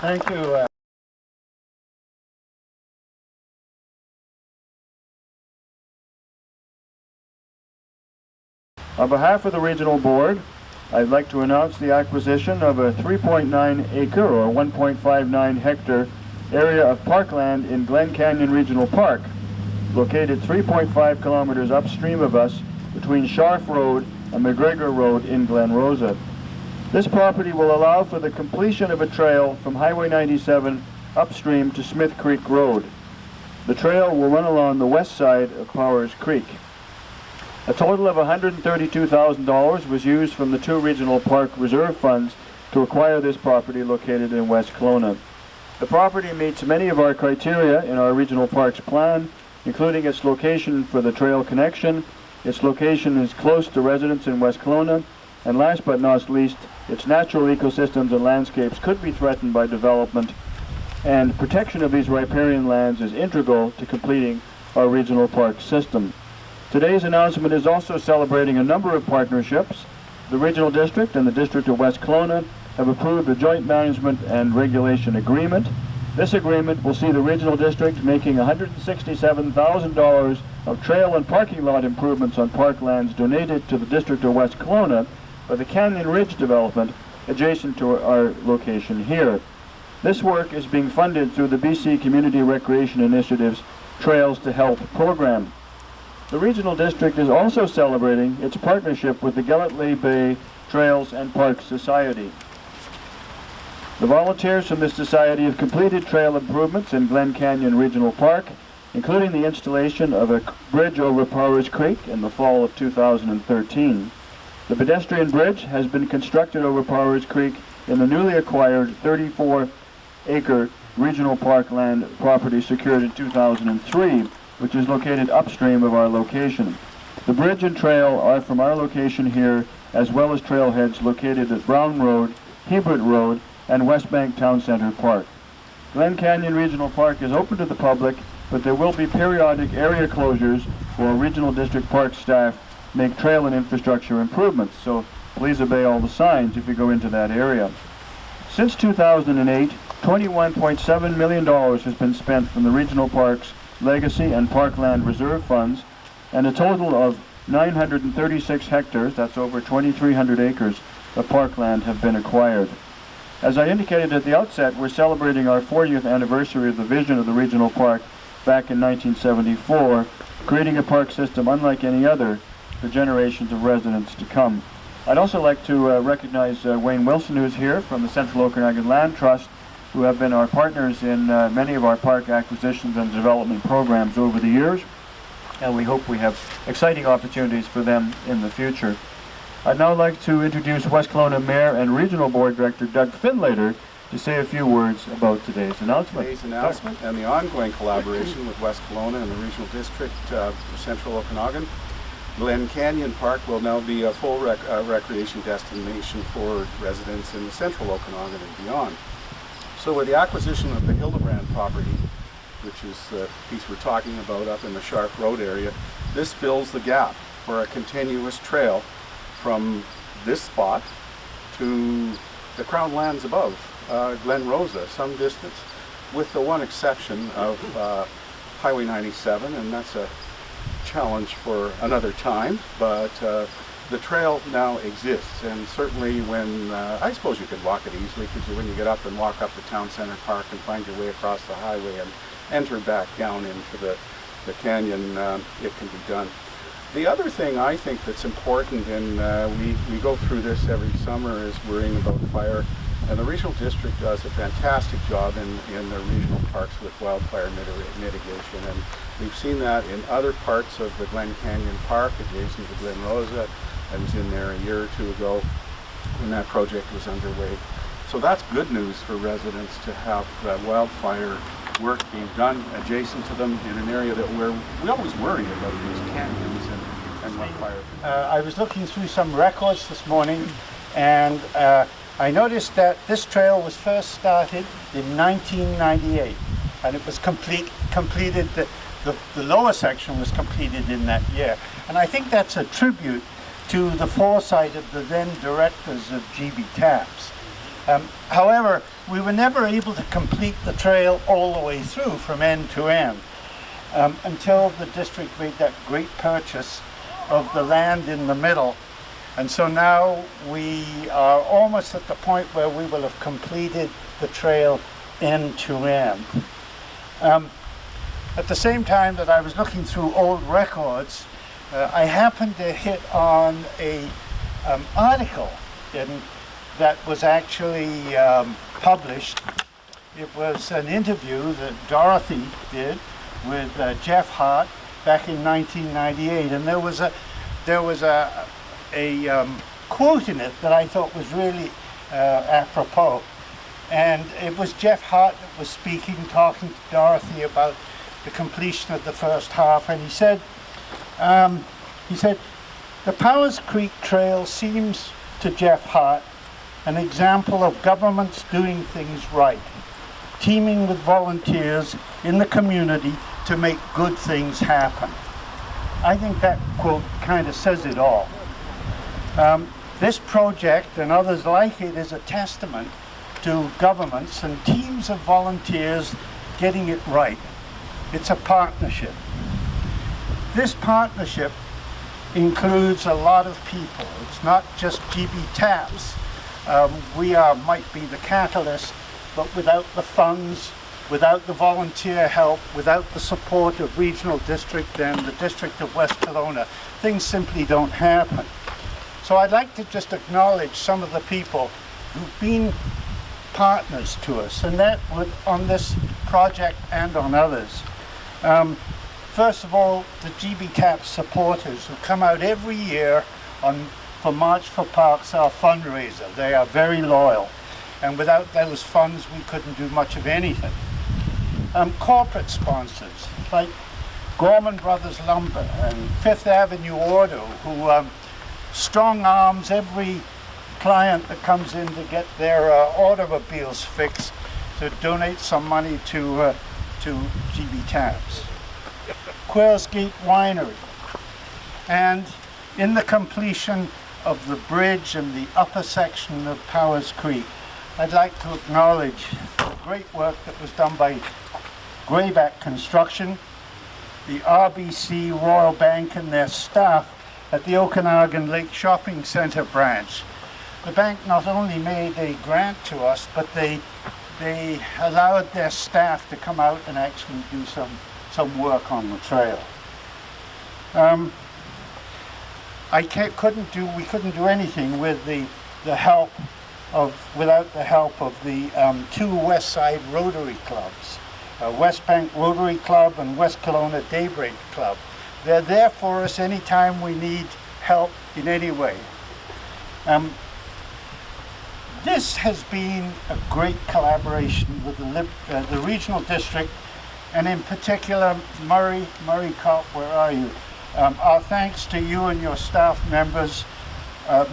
Thank you. On behalf of the Regional Board, I'd like to announce the acquisition of a 3.9 acre or 1.59 hectare area of parkland in Glen Canyon Regional Park, located 3.5 kilometers upstream of us between Scharf Road and McGregor Road in Glen Rosa. This property will allow for the completion of a trail from Highway 97 upstream to Smith Creek Road. The trail will run along the west side of Powers Creek. A total of $132,000 was used from the two regional park reserve funds to acquire this property located in West Kelowna. The property meets many of our criteria in our regional parks plan, including its location for the trail connection, its location is close to residents in West Kelowna, and last but not least, its natural ecosystems and landscapes could be threatened by development, and protection of these riparian lands is integral to completing our regional park system. Today's announcement is also celebrating a number of partnerships. The Regional District and the District of West Kelowna have approved a joint management and regulation agreement. This agreement will see the Regional District making $167,000 of trail and parking lot improvements on parklands donated to the District of West Kelowna by the Canyon Ridge development adjacent to our location here. This work is being funded through the BC Community Recreation Initiative's Trails to Health program. The Regional District is also celebrating its partnership with the Gellatly Bay Trails and Parks Society. The volunteers from this society have completed trail improvements in Glen Canyon Regional Park, including the installation of a bridge over Powers Creek in the fall of 2013. The pedestrian bridge has been constructed over Powers Creek in the newly acquired 34-acre regional park land property secured in 2003, which is located upstream of our location. The bridge and trail are from our location here, as well as trailheads located at Brown Road, Hebert Road, and West Bank Town Center Park. Glen Canyon Regional Park is open to the public, but there will be periodic area closures for Regional District Park staff make trail and infrastructure improvements, so please obey all the signs if you go into that area. Since 2008, $21.7 million has been spent from the Regional Parks Legacy and Parkland Reserve Funds, and a total of 936 hectares, that's over 2,300 acres, of parkland have been acquired. As I indicated at the outset, we're celebrating our 40th anniversary of the vision of the regional park back in 1974, creating a park system unlike any other for generations of residents to come. I'd also like to recognize Wayne Wilson, who's here from the Central Okanagan Land Trust, who have been our partners in many of our park acquisitions and development programs over the years, and we hope we have exciting opportunities for them in the future. I'd now like to introduce West Kelowna Mayor and Regional Board Director Doug Finlater to say a few words about today's announcement. Today's announcement and the ongoing collaboration with West Kelowna and the Regional District of Central Okanagan. Glen Canyon Park will now be a full recreation destination for residents in the Central Okanagan and beyond. So with the acquisition of the Hildebrand property, which is the piece we're talking about up in the Scharf Road area, this fills the gap for a continuous trail from this spot to the Crown Lands above, Glen Rosa, some distance, with the one exception of Highway 97, and that's a challenge for another time, but the trail now exists, and certainly when, I suppose you could walk it easily, because when you get up and walk up the Town Center Park and find your way across the highway and enter back down into the canyon, it can be done. The other thing I think that's important, and we go through this every summer, is worrying about fire, and the Regional District does a fantastic job in the regional parks with wildfire mitigation, and we've seen that in other parts of the Glen Canyon Park adjacent to Glen Rosa. I was in there a year or two ago when that project was underway. So that's good news for residents to have wildfire work being done adjacent to them in an area that where we always worry about these canyons and what fire. I was looking through some records this morning, and I noticed that this trail was first started in 1998, and it was completed, the lower section was completed in that year. And I think that's a tribute to the foresight of the then directors of GB TAPS. However, we were never able to complete the trail all the way through from end to end until the district made that great purchase of the land in the middle. And so now we are almost at the point where we will have completed the trail end to end. At the same time that I was looking through old records, I happened to hit on a article that was actually published. It was an interview that Dorothy did with Jeff Hart back in 1998, and there was a quote in it that I thought was really apropos. And it was Jeff Hart that was speaking, talking to Dorothy about the completion of the first half, and he said, the Powers Creek Trail seems to Jeff Hart an example of governments doing things right, teaming with volunteers in the community to make good things happen. I think that quote kind of says it all. This project and others like it is a testament to governments and teams of volunteers getting it right. It's a partnership. This partnership includes a lot of people. It's not just GB TAPS. We might be the catalyst, but without the funds, without the volunteer help, without the support of Regional District and the District of West Kelowna, things simply don't happen. So I'd like to just acknowledge some of the people who've been partners to us, and that would on this project and on others. First of all, the GB TAPS supporters who come out every year for March for Parks, our fundraiser. They are very loyal, and without those funds we couldn't do much of anything. Corporate sponsors like Gorman Brothers Lumber and Fifth Avenue Auto, who strong arms every client that comes in to get their automobiles fixed to donate some money to GB TAPS. Quails Gate Winery, and in the completion of the bridge and the upper section of Powers Creek, I'd like to acknowledge the great work that was done by Grayback Construction, the RBC Royal Bank and their staff at the Okanagan Lake Shopping Centre branch. The bank not only made a grant to us, but they allowed their staff to come out and actually do some work on the trail. We couldn't do anything with without the help of the two West Side Rotary Clubs, West Bank Rotary Club and West Kelowna Daybreak Club. They're there for us anytime we need help in any way. This has been a great collaboration with the Regional District, and in particular Murray Kopp, where are you? Our thanks to you and your staff members,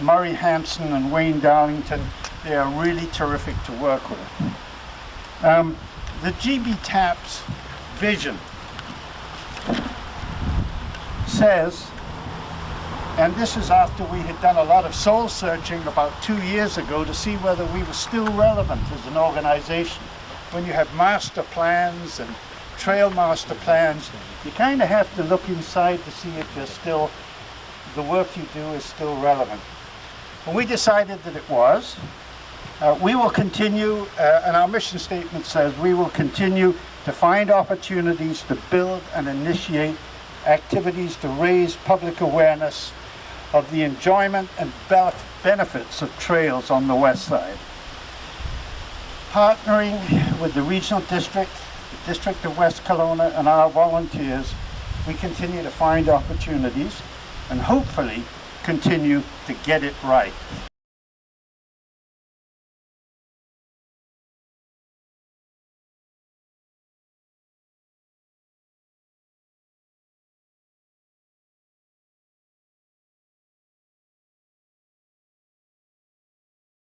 Murray Hanson and Wayne Darlington. They are really terrific to work with. The GB TAPS vision says, and this is after we had done a lot of soul searching about 2 years ago to see whether we were still relevant as an organization. When you have master plans and trail master plans, you kind of have to look inside to see if the work you do is still relevant. And we decided that it was. We will continue, and our mission statement says, we will continue to find opportunities to build and initiate activities to raise public awareness of the enjoyment and benefits of trails on the west side. Partnering with the Regional District, the District of West Kelowna, and our volunteers, we continue to find opportunities and hopefully continue to get it right.